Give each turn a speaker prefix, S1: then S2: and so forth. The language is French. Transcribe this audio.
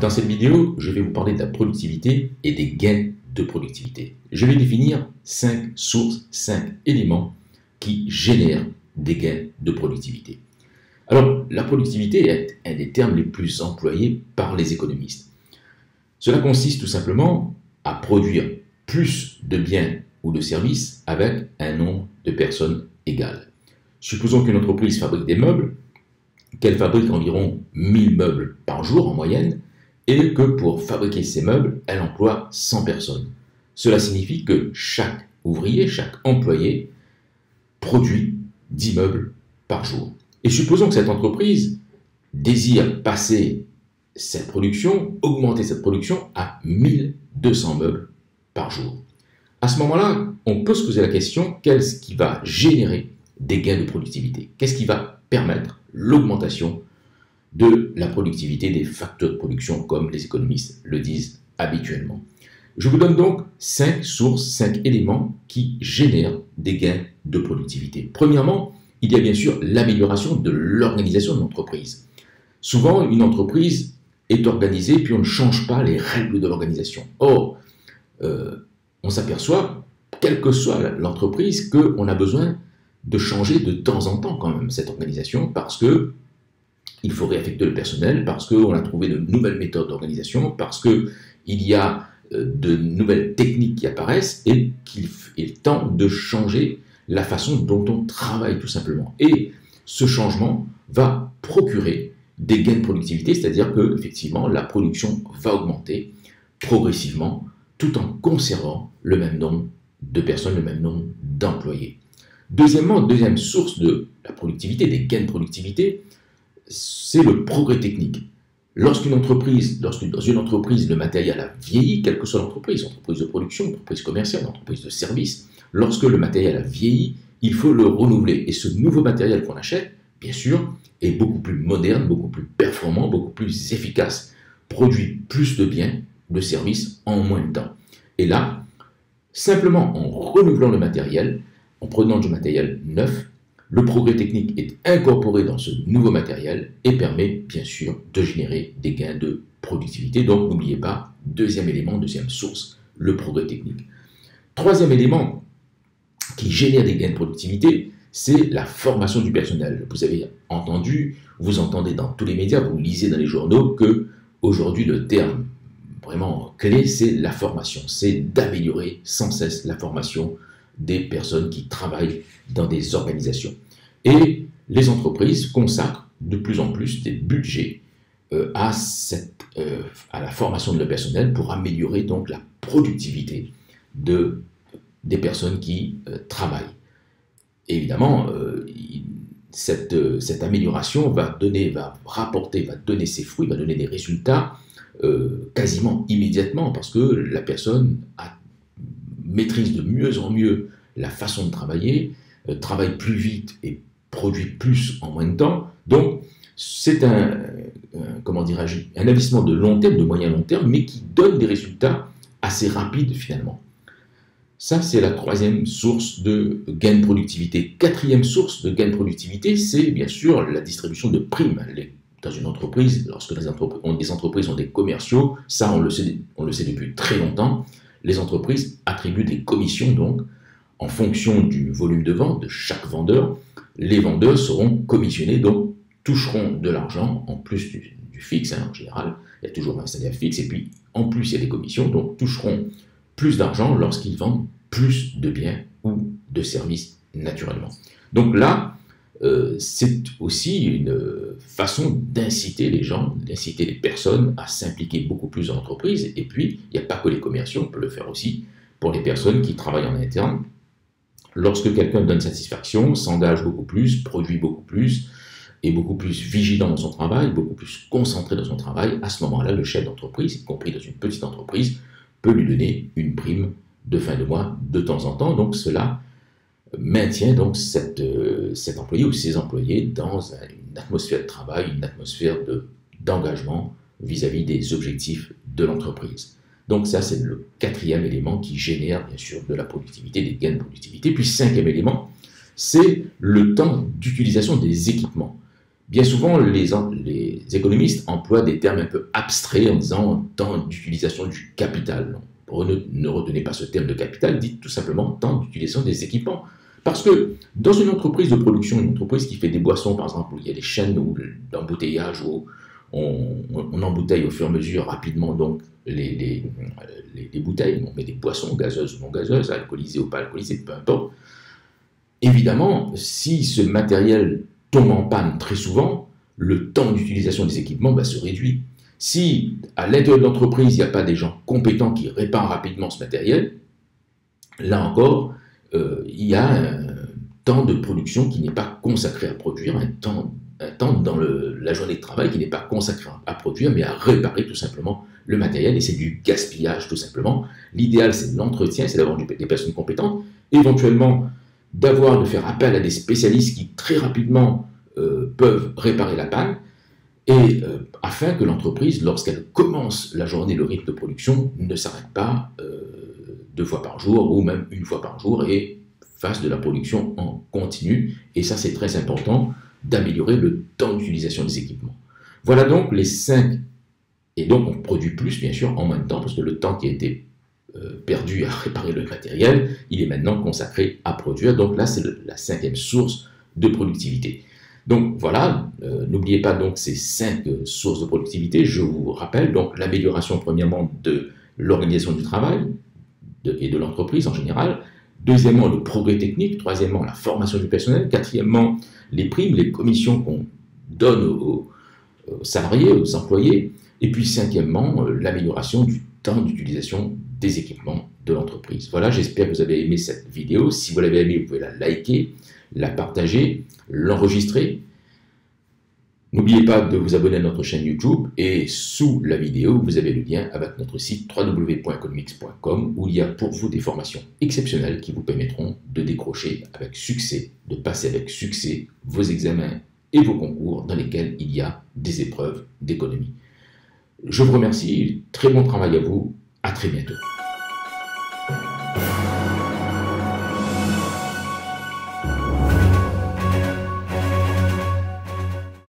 S1: Dans cette vidéo, je vais vous parler de la productivité et des gains de productivité. Je vais définir 5 sources, 5 éléments qui génèrent des gains de productivité. Alors, la productivité est un des termes les plus employés par les économistes. Cela consiste tout simplement à produire plus de biens ou de services avec un nombre de personnes égales. Supposons qu'une entreprise fabrique des meubles, qu'elle fabrique environ 1000 meubles par jour en moyenne, et que pour fabriquer ces meubles, elle emploie 100 personnes. Cela signifie que chaque ouvrier, chaque employé produit 10 meubles par jour. Et supposons que cette entreprise désire passer cette production, augmenter cette production à 1200 meubles par jour. À ce moment-là, on peut se poser la question, qu'est-ce qui va générer des gains de productivité? Qu'est-ce qui va permettre l'augmentation de la productivité des facteurs de production, comme les économistes le disent habituellement? Je vous donne donc 5 sources, 5 éléments qui génèrent des gains de productivité. Premièrement, il y a bien sûr l'amélioration de l'organisation de l'entreprise. Souvent, une entreprise est organisée, puis on ne change pas les règles de l'organisation. Or, on s'aperçoit, quelle que soit l'entreprise, qu'on a besoin de changer de temps en temps quand même cette organisation, parce que il faut réaffecter le personnel, parce qu'on a trouvé de nouvelles méthodes d'organisation, parce qu'il y a de nouvelles techniques qui apparaissent et qu'il est temps de changer la façon dont on travaille tout simplement. Et ce changement va procurer des gains de productivité, c'est-à-dire que effectivement la production va augmenter progressivement tout en conservant le même nombre de personnes, le même nombre d'employés. Deuxièmement, deuxième source de la productivité, des gains de productivité, c'est le progrès technique. Lorsque dans une entreprise, le matériel a vieilli, quelle que soit l'entreprise, entreprise de production, entreprise commerciale, entreprise de service, lorsque le matériel a vieilli, il faut le renouveler. Et ce nouveau matériel qu'on achète, bien sûr, est beaucoup plus moderne, beaucoup plus performant, beaucoup plus efficace, produit plus de biens, de services en moins de temps. Et là, simplement en renouvelant le matériel, en prenant du matériel neuf, le progrès technique est incorporé dans ce nouveau matériel et permet bien sûr de générer des gains de productivité. Donc n'oubliez pas, deuxième élément, deuxième source, le progrès technique. Troisième élément qui génère des gains de productivité, c'est la formation du personnel. Vous avez entendu, vous entendez dans tous les médias, vous lisez dans les journaux que aujourd'hui le terme vraiment clé, c'est la formation. C'est d'améliorer sans cesse la formation des personnes qui travaillent dans des organisations. Et les entreprises consacrent de plus en plus des budgets à la formation de leur personnel pour améliorer donc la productivité des personnes qui travaillent. Et évidemment, cette amélioration va donner ses fruits, va donner des résultats quasiment immédiatement, parce que la personne maîtrise de mieux en mieux la façon de travailler, travaille plus vite et produit plus en moins de temps. Donc, c'est un investissement de long terme, de moyen long terme, mais qui donne des résultats assez rapides finalement. Ça, c'est la troisième source de gain de productivité. Quatrième source de gain de productivité, c'est bien sûr la distribution de primes. Dans une entreprise, lorsque les entreprises ont des commerciaux, ça on le sait depuis très longtemps, les entreprises attribuent des commissions donc en fonction du volume de vente de chaque vendeur. Les vendeurs seront commissionnés, donc toucheront de l'argent en plus du fixe, en général. Il y a toujours un salaire fixe et puis en plus il y a des commissions, donc toucheront plus d'argent lorsqu'ils vendent plus de biens ou de services naturellement. Donc là, c'est aussi une façon d'inciter les gens, d'inciter les personnes à s'impliquer beaucoup plus dans l'entreprise. Et puis, il n'y a pas que les commerciaux, on peut le faire aussi pour les personnes qui travaillent en interne. Lorsque quelqu'un donne satisfaction, s'engage beaucoup plus, produit beaucoup plus, est beaucoup plus vigilant dans son travail, beaucoup plus concentré dans son travail, à ce moment-là, le chef d'entreprise, y compris dans une petite entreprise, peut lui donner une prime de fin de mois de temps en temps. Donc cela maintient donc cet employé ou ces employés dans une atmosphère de travail, une atmosphère d'engagement vis-à-vis des objectifs de l'entreprise. Donc ça, c'est le quatrième élément qui génère bien sûr de la productivité, des gains de productivité. Puis cinquième élément, c'est le temps d'utilisation des équipements. Bien souvent, les économistes emploient des termes un peu abstraits en disant temps d'utilisation du capital. Ne retenez pas ce terme de capital, dites tout simplement temps d'utilisation des équipements. Parce que dans une entreprise de production, une entreprise qui fait des boissons, par exemple, où il y a des chaînes d'embouteillage, où on embouteille au fur et à mesure rapidement donc les bouteilles, on met des boissons gazeuses ou non gazeuses, alcoolisées ou pas alcoolisées, peu importe. Évidemment, si ce matériel tombe en panne très souvent, le temps d'utilisation des équipements se réduit. Si à l'intérieur de l'entreprise, il n'y a pas des gens compétents qui réparent rapidement ce matériel, là encore, il y a un temps de production qui n'est pas consacré à produire, un temps dans la journée de travail qui n'est pas consacré à produire, mais à réparer tout simplement le matériel, et c'est du gaspillage tout simplement. L'idéal, c'est l'entretien, c'est d'avoir des personnes compétentes, éventuellement de faire appel à des spécialistes qui très rapidement peuvent réparer la panne, et afin que l'entreprise, lorsqu'elle commence la journée, le rythme de production ne s'arrête pas 2 fois par jour ou même 1 fois par jour et fasse de la production en continu. Et ça, c'est très important d'améliorer le temps d'utilisation des équipements. Voilà donc les 5. Et donc, on produit plus, bien sûr, en moins de temps, parce que le temps qui a été perdu à réparer le matériel, il est maintenant consacré à produire. Donc là, c'est la 5e source de productivité. Donc voilà, n'oubliez pas donc ces 5 sources de productivité. Je vous rappelle donc l'amélioration premièrement de l'organisation du travail et de l'entreprise en général. Deuxièmement, le progrès technique. Troisièmement, la formation du personnel. Quatrièmement, les primes, les commissions qu'on donne aux salariés, aux employés. Et puis cinquièmement, l'amélioration du temps d'utilisation des équipements de l'entreprise. Voilà, j'espère que vous avez aimé cette vidéo. Si vous l'avez aimée, vous pouvez la liker, la partager, l'enregistrer. N'oubliez pas de vous abonner à notre chaîne YouTube et sous la vidéo, vous avez le lien avec notre site www.economix.com où il y a pour vous des formations exceptionnelles qui vous permettront de décrocher avec succès, de passer avec succès vos examens et vos concours dans lesquels il y a des épreuves d'économie. Je vous remercie, très bon travail à vous, à très bientôt.